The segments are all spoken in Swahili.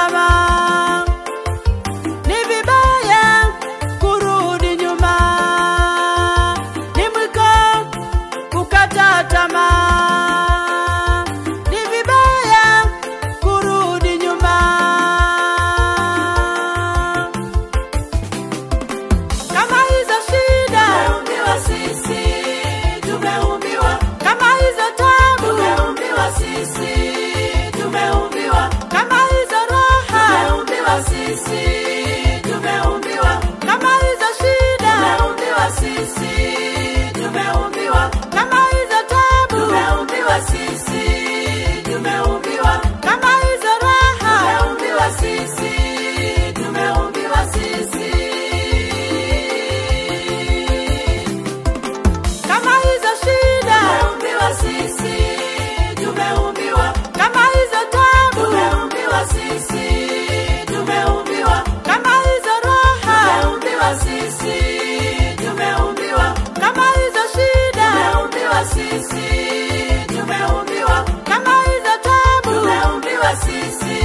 tamaa. Ni vibaya kurudi nyuma, ni mwiko kukata tamaa. Ni vibaya kurudi nyuma. Kama hizo shida tumeumbiwa sisi, tumeumbiwa. Kama hizo tabu tumeumbiwa sisi, tumeumbiwa. Kama hizo raha tumeumbiwa sisi, tumeumbiwa. Kama hizo shida tumeumbiwa sisi, tumeumbiwa. Kama hizo tabu tumeumbiwa sisi, tumeumbiwa. Kama hizo raha tumeumbiwa sisi, tumeumbiwa sisi. Kama hizo shida tumeumbiwa sisi, tumeumbiwa. Kama hizo tabu tumeumbiwa sisi, tumeumbiwa. Kama hizo raha tumeumbiwa sisi, tumeumbiwa. Kama hizo shida tumeumbiwa sisi, tumeumbiwa. Kama hizo tabu tumeumbiwa sisi,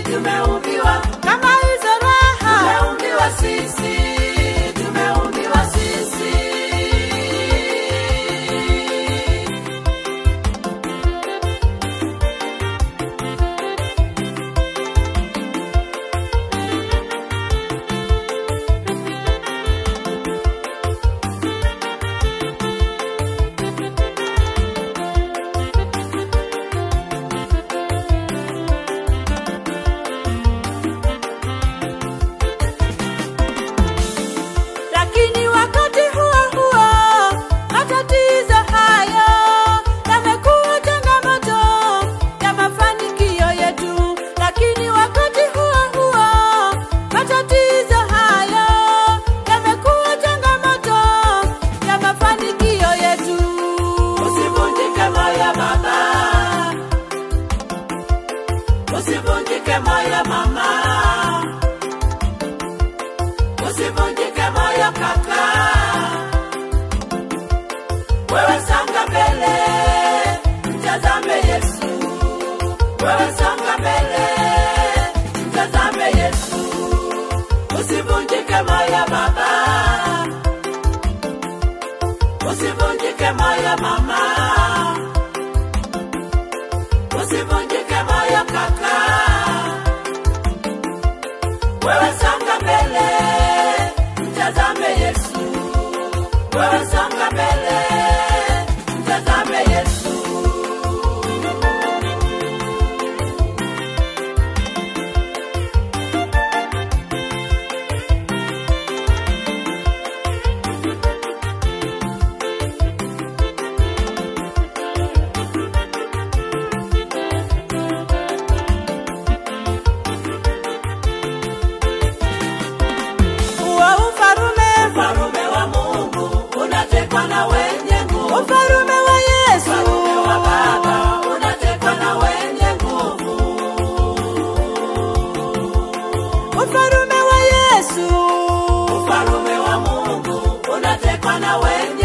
tumeumbiwa. Kama hizo raha tumeumbiwa sisi, tumeumbiwa sisi. Lakini wakati huo huo matatizo hayo yamekuwa changamoto ya mafanikio yetu. Lakini wakati huo huo matatizo hayo yamekuwa changamoto ya mafanikio yetu. Usivunjike moyo baba, usivunjike moyo mama, usivunjike moyo kaka. Wewe songa mbele, mtazame Yesu. Wewe songa mbele, mtazame Yesu. Usivunjike moyo baba, usivunjike moyo mama, usivunjike moyo kaka. Wewe songa mbele, mtazame Yesu. Wewe songa mbele, mtazame Yesu. Ufarume wa Mungu unatekwa na wenye nguvu. Ufarume wa Yesu, ufarume wa Baba unatekwa na wenye nguvu. Ufarume wa Yesu, ufarume wa Mungu unatekwa na wenye